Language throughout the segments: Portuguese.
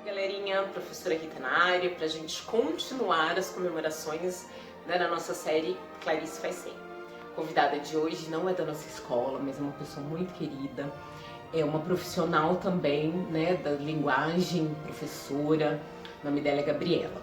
Galerinha, professora Rita na área, para a gente continuar as comemorações, né, da nossa série Clarice Faz 100. A convidada de hoje não é da nossa escola, mas é uma pessoa muito querida, é uma profissional também, né, da linguagem, professora, o nome dela é Gabriela.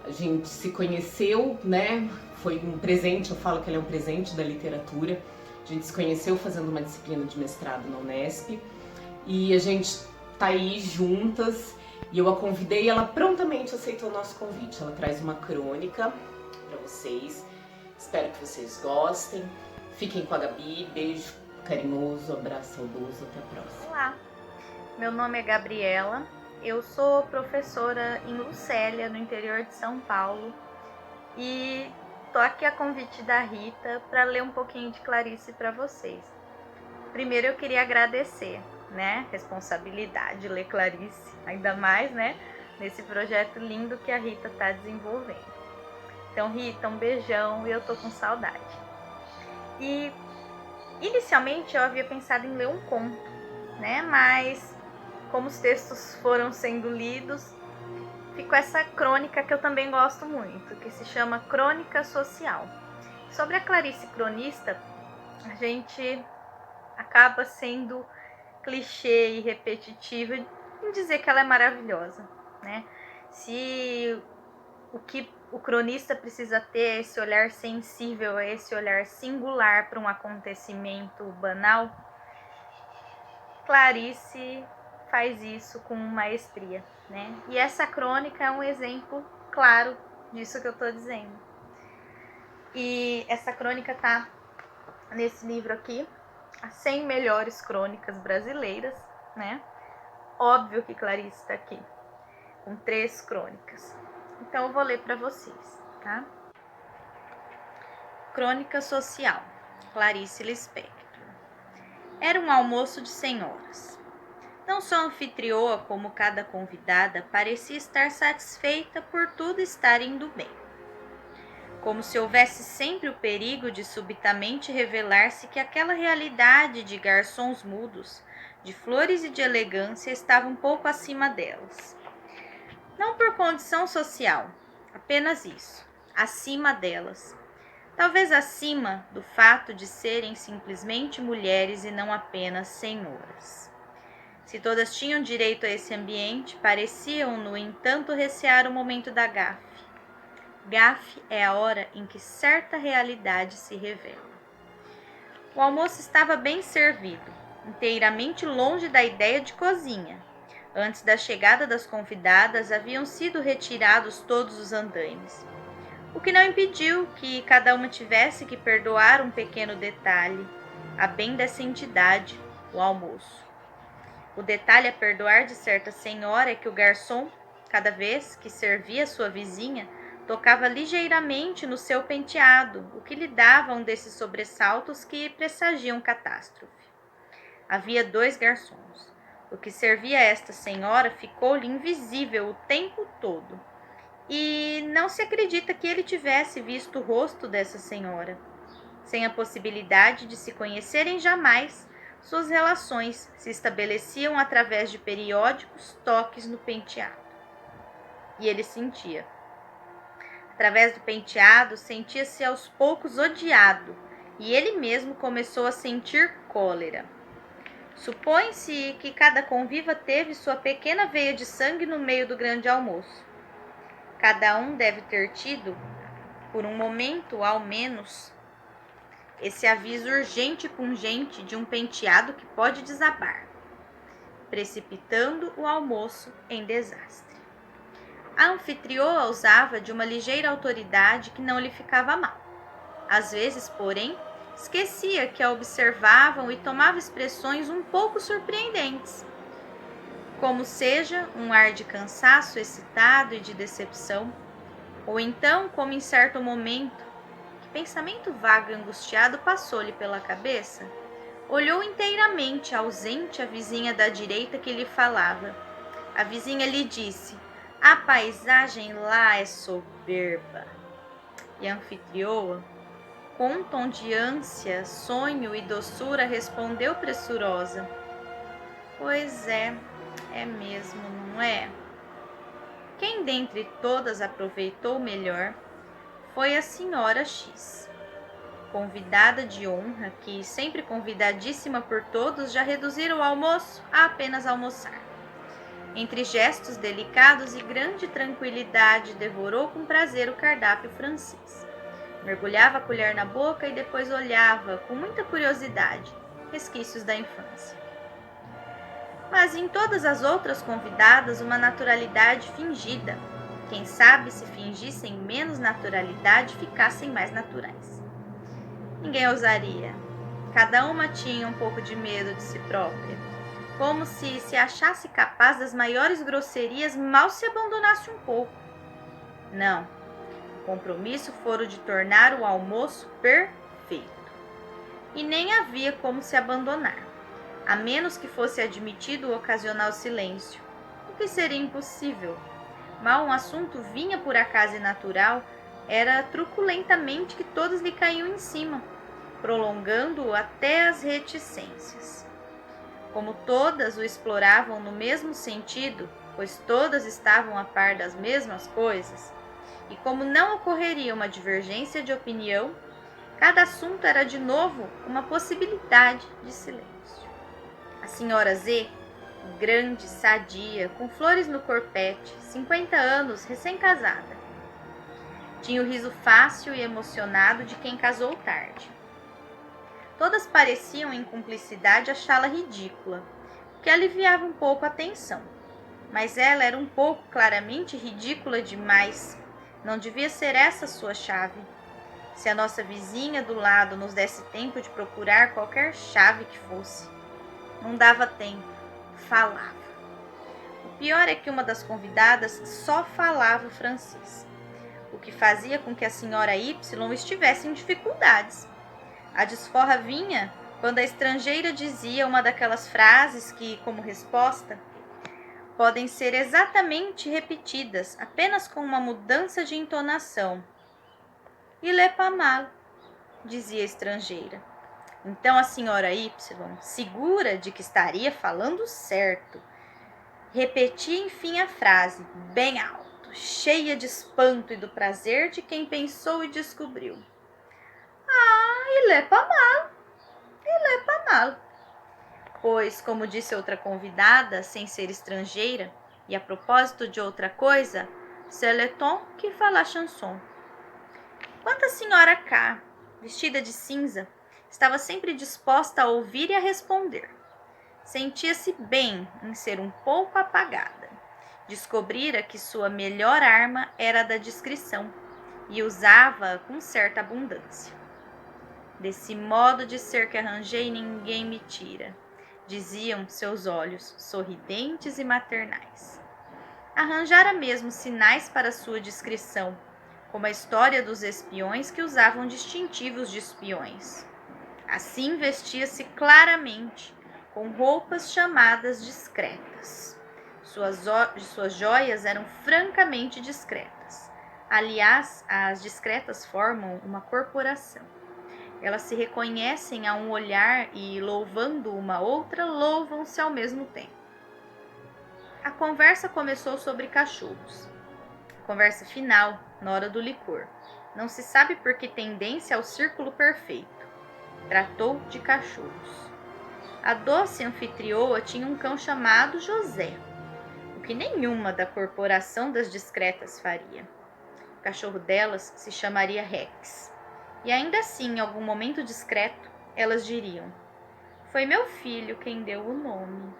A gente se conheceu, né, foi um presente, eu falo que ela é um presente da literatura. A gente se conheceu fazendo uma disciplina de mestrado na Unesp e a gente tá aí juntas. E eu a convidei e ela prontamente aceitou o nosso convite. Ela traz uma crônica para vocês. Espero que vocês gostem. Fiquem com a Gabi. Beijo carinhoso, abraço saudoso. Até a próxima. Olá, meu nome é Gabriela. Eu sou professora em Lucélia, no interior de São Paulo. E tô aqui a convite da Rita para ler um pouquinho de Clarice para vocês. Primeiro eu queria agradecer, né? Responsabilidade ler Clarice, ainda mais, né? Nesse projeto lindo que a Rita tá desenvolvendo. Então, Rita, um beijão e eu tô com saudade. E inicialmente eu havia pensado em ler um conto, né? Mas como os textos foram sendo lidos, ficou essa crônica que eu também gosto muito, que se chama Crônica Social. Sobre a Clarice cronista, a gente acaba sendo clichê e repetitiva em dizer que ela é maravilhosa, né? Se o que o cronista precisa ter é esse olhar sensível, é esse olhar singular para um acontecimento banal, Clarice faz isso com maestria, né? E essa crônica é um exemplo claro disso que eu estou dizendo. E essa crônica tá nesse livro aqui, As 100 Melhores Crônicas Brasileiras, né? Óbvio que Clarice está aqui, com 3 crônicas. Então eu vou ler para vocês, tá? Crônica Social, Clarice Lispector. Era um almoço de senhoras. Não só a anfitrioa como cada convidada parecia estar satisfeita por tudo estar indo bem. Como se houvesse sempre o perigo de subitamente revelar-se que aquela realidade de garçons mudos, de flores e de elegância estava um pouco acima delas. Não por condição social, apenas isso, acima delas. Talvez acima do fato de serem simplesmente mulheres e não apenas senhoras. Se todas tinham direito a esse ambiente, pareciam, no entanto, recear o momento da gafe. Gafe é a hora em que certa realidade se revela. O almoço estava bem servido, inteiramente longe da ideia de cozinha. Antes da chegada das convidadas, haviam sido retirados todos os andaimes, o que não impediu que cada uma tivesse que perdoar um pequeno detalhe, a bem dessa entidade, o almoço. O detalhe a perdoar de certa senhora é que o garçom, cada vez que servia sua vizinha, tocava ligeiramente no seu penteado, o que lhe dava um desses sobressaltos que pressagiam catástrofe. Havia 2 garçons. O que servia a esta senhora ficou-lhe invisível o tempo todo, e não se acredita que ele tivesse visto o rosto dessa senhora. Sem a possibilidade de se conhecerem jamais, suas relações se estabeleciam através de periódicos toques no penteado. E ele sentia. Através do penteado, sentia-se aos poucos odiado, e ele mesmo começou a sentir cólera. Supõe-se que cada conviva teve sua pequena veia de sangue no meio do grande almoço. Cada um deve ter tido, por um momento ao menos, esse aviso urgente e pungente de um penteado que pode desabar, precipitando o almoço em desastre. A anfitrioa usava de uma ligeira autoridade que não lhe ficava mal. Às vezes, porém, esquecia que a observavam e tomava expressões um pouco surpreendentes, como seja um ar de cansaço excitado e de decepção, ou então, como em certo momento, que pensamento vago e angustiado passou-lhe pela cabeça, olhou inteiramente ausente a vizinha da direita que lhe falava. A vizinha lhe disse: "A paisagem lá é soberba." E a anfitrioa, com um tom de ânsia, sonho e doçura, respondeu pressurosa: "Pois é mesmo, não é?" Quem dentre todas aproveitou melhor foi a senhora X, convidada de honra, que, sempre convidadíssima por todos, já reduzira o almoço a apenas almoçar. Entre gestos delicados e grande tranquilidade, devorou com prazer o cardápio francês. Mergulhava a colher na boca e depois olhava, com muita curiosidade, resquícios da infância. Mas em todas as outras convidadas, uma naturalidade fingida. Quem sabe, se fingissem menos naturalidade, ficassem mais naturais. Ninguém ousaria. Cada uma tinha um pouco de medo de si própria, como se achasse capaz das maiores grosserias mal se abandonasse um pouco. Não, o compromisso fora o de tornar o almoço perfeito. E nem havia como se abandonar, a menos que fosse admitido o ocasional silêncio, o que seria impossível. Mal um assunto vinha por acaso e natural, era truculentamente que todos lhe caíam em cima, prolongando-o até as reticências. Como todas o exploravam no mesmo sentido, pois todas estavam a par das mesmas coisas, e como não ocorreria uma divergência de opinião, cada assunto era de novo uma possibilidade de silêncio. A senhora Z, grande, sadia, com flores no corpete, 50 anos, recém-casada, tinha o riso fácil e emocionado de quem casou tarde. Todas pareciam, em cumplicidade, achá-la ridícula, o que aliviava um pouco a tensão. Mas ela era um pouco, claramente, ridícula demais. Não devia ser essa sua chave. Se a nossa vizinha do lado nos desse tempo de procurar qualquer chave que fosse. Não dava tempo. Falava. O pior é que uma das convidadas só falava francês, o que fazia com que a senhora Y estivesse em dificuldades. A desforra vinha quando a estrangeira dizia uma daquelas frases que, como resposta, podem ser exatamente repetidas, apenas com uma mudança de entonação. Il est pas mal, dizia a estrangeira. Então a senhora Y, segura de que estaria falando certo, repetia enfim a frase, bem alto, cheia de espanto e do prazer de quem pensou e descobriu. Il est pas mal, il est pas mal. Pois, como disse outra convidada, sem ser estrangeira, e a propósito de outra coisa, c'est le ton qui fait la chanson. Quanto a senhora K, vestida de cinza, estava sempre disposta a ouvir e a responder. Sentia-se bem em ser um pouco apagada. Descobrira que sua melhor arma era a da discrição, e usava-a com certa abundância. Desse modo de ser que arranjei, ninguém me tira, diziam seus olhos, sorridentes e maternais. Arranjara mesmo sinais para sua discrição, como a história dos espiões que usavam distintivos de espiões. Assim vestia-se claramente, com roupas chamadas discretas. Suas joias eram francamente discretas. Aliás, as discretas formam uma corporação. Elas se reconhecem a um olhar e, louvando uma outra, louvam-se ao mesmo tempo. A conversa começou sobre cachorros. Conversa final, na hora do licor. Não se sabe por que tendência ao círculo perfeito. Tratou de cachorros. A doce anfitrioa tinha um cão chamado José, o que nenhuma da corporação das discretas faria. O cachorro delas se chamaria Rex. E ainda assim, em algum momento discreto, elas diriam: foi meu filho quem deu o nome.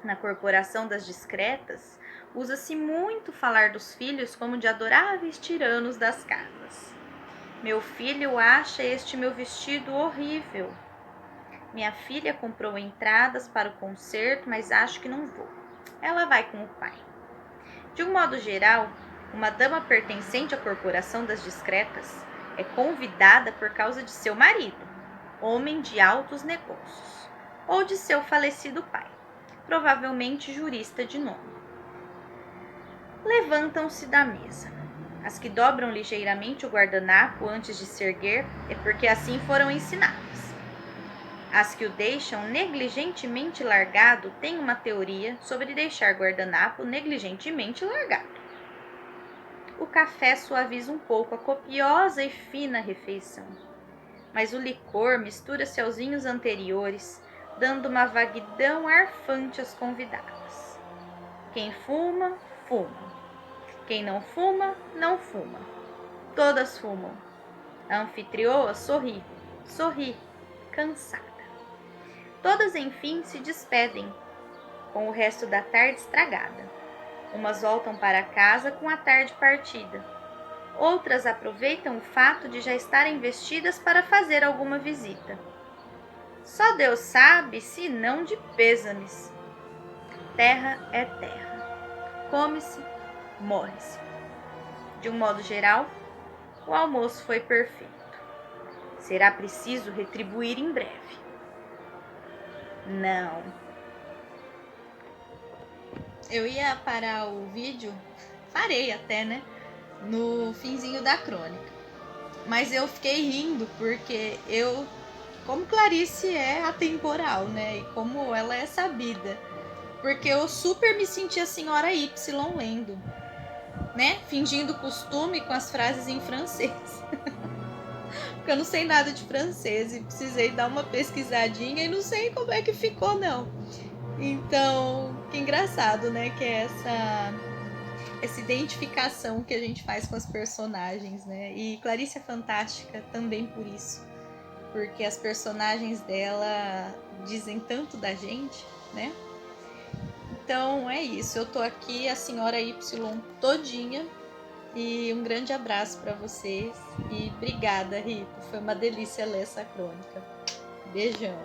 Na corporação das discretas, usa-se muito falar dos filhos como de adoráveis tiranos das casas. Meu filho acha este meu vestido horrível. Minha filha comprou entradas para o concerto, mas acho que não vou. Ela vai com o pai. De um modo geral, uma dama pertencente à corporação das discretas é convidada por causa de seu marido, homem de altos negócios, ou de seu falecido pai, provavelmente jurista de nome. Levantam-se da mesa. As que dobram ligeiramente o guardanapo antes de se erguer é porque assim foram ensinadas. As que o deixam negligentemente largado têm uma teoria sobre deixar guardanapo negligentemente largado. O café suaviza um pouco a copiosa e fina refeição, mas o licor mistura-se aos vinhos anteriores, dando uma vaguidão arfante às convidadas. Quem fuma, fuma. Quem não fuma, não fuma. Todas fumam. A anfitrioa sorri, cansada. Todas, enfim, se despedem, com o resto da tarde estragada. Umas voltam para casa com a tarde partida. Outras aproveitam o fato de já estarem vestidas para fazer alguma visita. Só Deus sabe se não de pêsames. Terra é terra. Come-se, morre-se. De um modo geral, o almoço foi perfeito. Será preciso retribuir em breve. Não. Eu ia parar o vídeo, parei até, né? No finzinho da crônica. Mas eu fiquei rindo porque como Clarice é atemporal, né? E como ela é sabida. Porque eu super me senti a senhora Y lendo, né? Fingindo costume com as frases em francês. Porque eu não sei nada de francês e precisei dar uma pesquisadinha e não sei como é que ficou, não. Então, que engraçado, né? Que é essa identificação que a gente faz com as personagens, né? E Clarice é fantástica também por isso. Porque as personagens dela dizem tanto da gente, né? Então, é isso. Eu tô aqui, a senhora Y todinha. E um grande abraço para vocês. E obrigada, Rita. Foi uma delícia ler essa crônica. Beijão.